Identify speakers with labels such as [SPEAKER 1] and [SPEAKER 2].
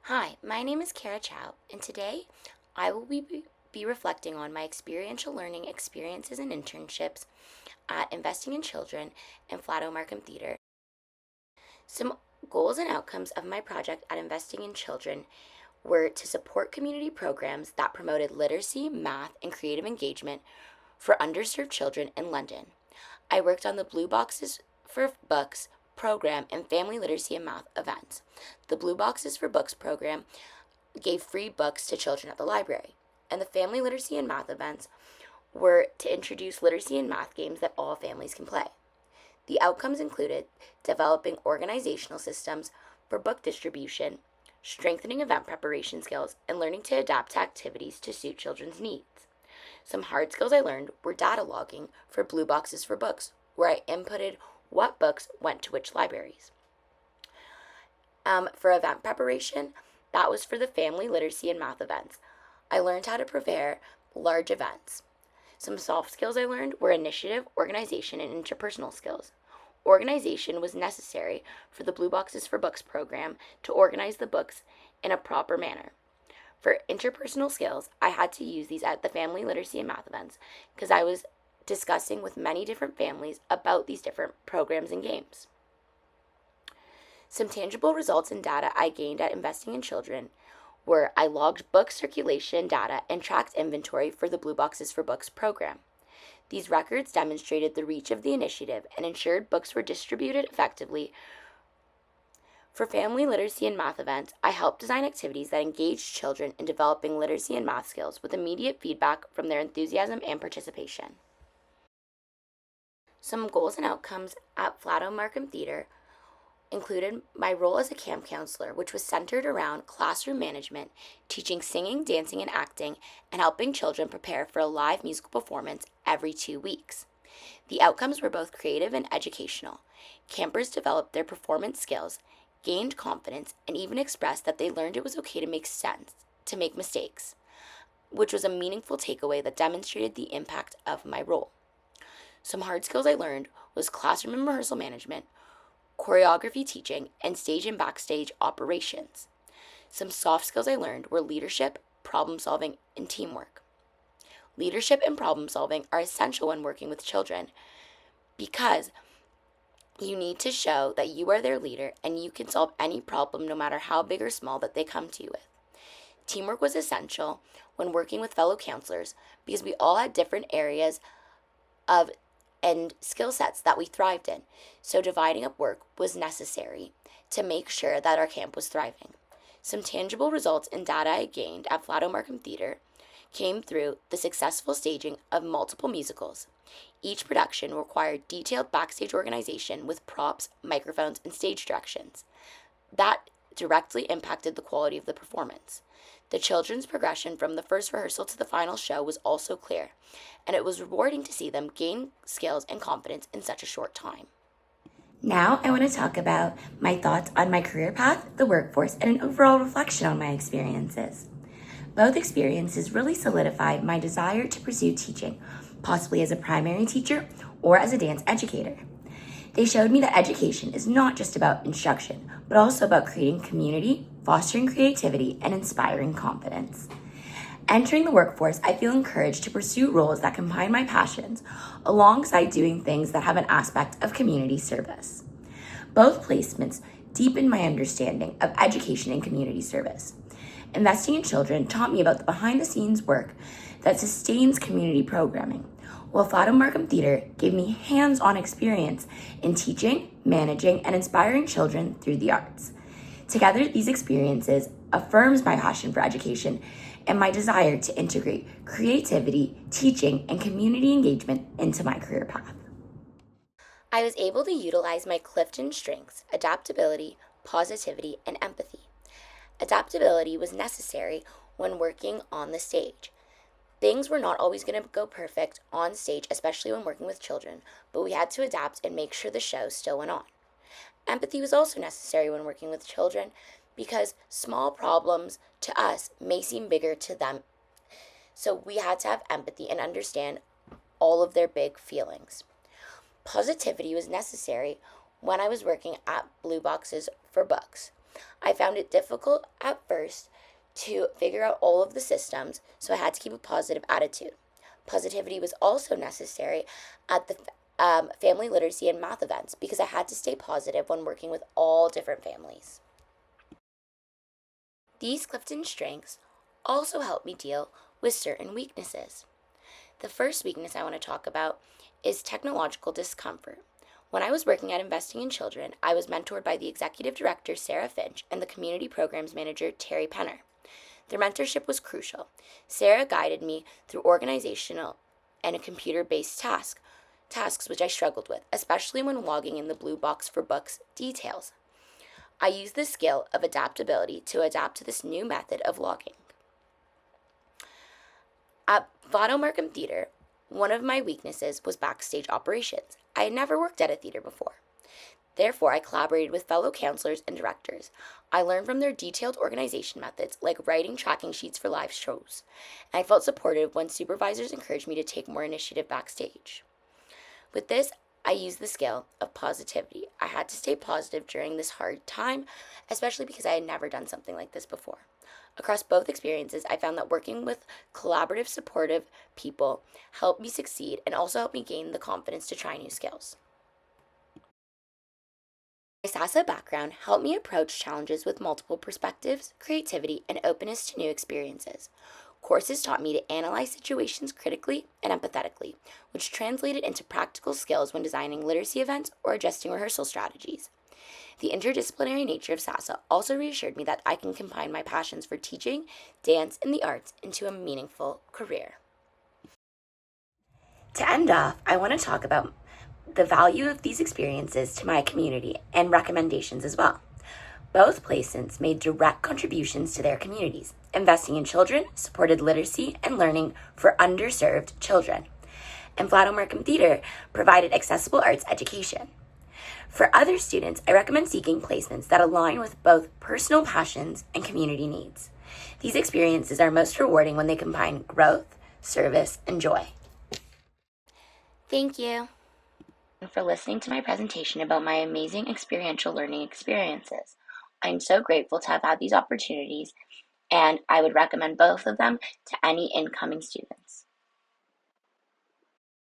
[SPEAKER 1] Hi, my name is Cara Chow, and today I will be reflecting on my experiential learning experiences and internships at Investing in Children and Flato Markham Theater. Some goals and outcomes of my project at Investing in Children were to support community programs that promoted literacy, math, and creative engagement for underserved children in London. I worked on the Blue Boxes for Books program and family literacy and math events. The Blue Boxes for Books program gave free books to children at the library, and the family literacy and math events were to introduce literacy and math games that all families can play. The outcomes included developing organizational systems for book distribution, strengthening event preparation skills, and learning to adapt to activities to suit children's needs. Some hard skills I learned were data logging for Blue Boxes for Books, where I inputted what books went to which libraries. For event preparation, that was for the family literacy and math events. I learned how to prepare large events. Some soft skills I learned were initiative, organization, and interpersonal skills. Organization was necessary for the Blue Boxes for Books program to organize the books in a proper manner. For interpersonal skills, I had to use these at the family literacy and math events because I was discussing with many different families about these different programs and games. Some tangible results and data I gained at Investing in Children were I logged book circulation data and tracked inventory for the Blue Boxes for Books program. These records demonstrated the reach of the initiative and ensured books were distributed effectively. For family literacy and math events, I helped design activities that engaged children in developing literacy and math skills with immediate feedback from their enthusiasm and participation. Some goals and outcomes at Flato Markham Theater included my role as a camp counselor, which was centered around classroom management, teaching singing, dancing, and acting, and helping children prepare for a live musical performance every 2 weeks. The outcomes were both creative and educational. Campers developed their performance skills, gained confidence, and even expressed that they learned it was okay to make mistakes, which was a meaningful takeaway that demonstrated the impact of my role. Some hard skills I learned was classroom and rehearsal management, choreography teaching, and stage and backstage operations. Some soft skills I learned were leadership, problem solving, and teamwork. Leadership and problem solving are essential when working with children because you need to show that you are their leader and you can solve any problem no matter how big or small that they come to you with. Teamwork was essential when working with fellow counselors because we all had different areas of and skill sets that we thrived in, so dividing up work was necessary to make sure that our camp was thriving. Some tangible results and data I gained at Flato Markham Theater came through the successful staging of multiple musicals. Each production required detailed backstage organization with props, microphones, and stage directions. That directly impacted the quality of the performance. The children's progression from the first rehearsal to the final show was also clear, and it was rewarding to see them gain skills and confidence in such a short time. Now I want to talk about my thoughts on my career path, the workforce, and an overall reflection on my experiences. Both experiences really solidified my desire to pursue teaching, possibly as a primary teacher or as a dance educator. They showed me that education is not just about instruction, but also about creating community, fostering creativity, and inspiring confidence. Entering the workforce, I feel encouraged to pursue roles that combine my passions alongside doing things that have an aspect of community service. Both placements deepened my understanding of education and community service. Investing in Children taught me about the behind-the-scenes work that sustains community programming, while Flato Markham Theater gave me hands-on experience in teaching, managing, and inspiring children through the arts. Together, these experiences affirms my passion for education and my desire to integrate creativity, teaching, and community engagement into my career path. I was able to utilize my Clifton strengths, adaptability, positivity, and empathy. Adaptability was necessary when working on the stage. Things were not always going to go perfect on stage, especially when working with children, but we had to adapt and make sure the show still went on. Empathy was also necessary when working with children because small problems to us may seem bigger to them. So we had to have empathy and understand all of their big feelings. Positivity was necessary when I was working at Blue Boxes for Books. I found it difficult at first to figure out all of the systems, so I had to keep a positive attitude. Positivity was also necessary at the family literacy and math events because I had to stay positive when working with all different families. These Clifton strengths also help me deal with certain weaknesses. The first weakness I want to talk about is technological discomfort. When I was working at Investing in Children, I was mentored by the executive director, Sarah Finch, and the community programs manager, Terry Penner. Their mentorship was crucial. Sarah guided me through organizational and a computer-based tasks which I struggled with, especially when logging in the blue box for books details. I used the skill of adaptability to adapt to this new method of logging. At Vado Markham Theater, one of my weaknesses was backstage operations. I had never worked at a theater before. Therefore, I collaborated with fellow counselors and directors. I learned from their detailed organization methods, like writing tracking sheets for live shows. And I felt supported when supervisors encouraged me to take more initiative backstage. With this, I used the skill of positivity. I had to stay positive during this hard time, especially because I had never done something like this before. Across both experiences, I found that working with collaborative, supportive people helped me succeed and also helped me gain the confidence to try new skills. My SASAH background helped me approach challenges with multiple perspectives, creativity, and openness to new experiences. Courses taught me to analyze situations critically and empathetically, which translated into practical skills when designing literacy events or adjusting rehearsal strategies. The interdisciplinary nature of SASAH also reassured me that I can combine my passions for teaching, dance, and the arts into a meaningful career. To end off, I want to talk about the value of these experiences to my community and recommendations as well. Both placements made direct contributions to their communities. Investing in Children supported literacy and learning for underserved children, and Flado Markham Theater provided accessible arts education. For other students, I recommend seeking placements that align with both personal passions and community needs. These experiences are most rewarding when they combine growth, service, and joy. Thank you for listening to my presentation about my amazing experiential learning experiences. I'm so grateful to have had these opportunities, and I would recommend both of them to any incoming students.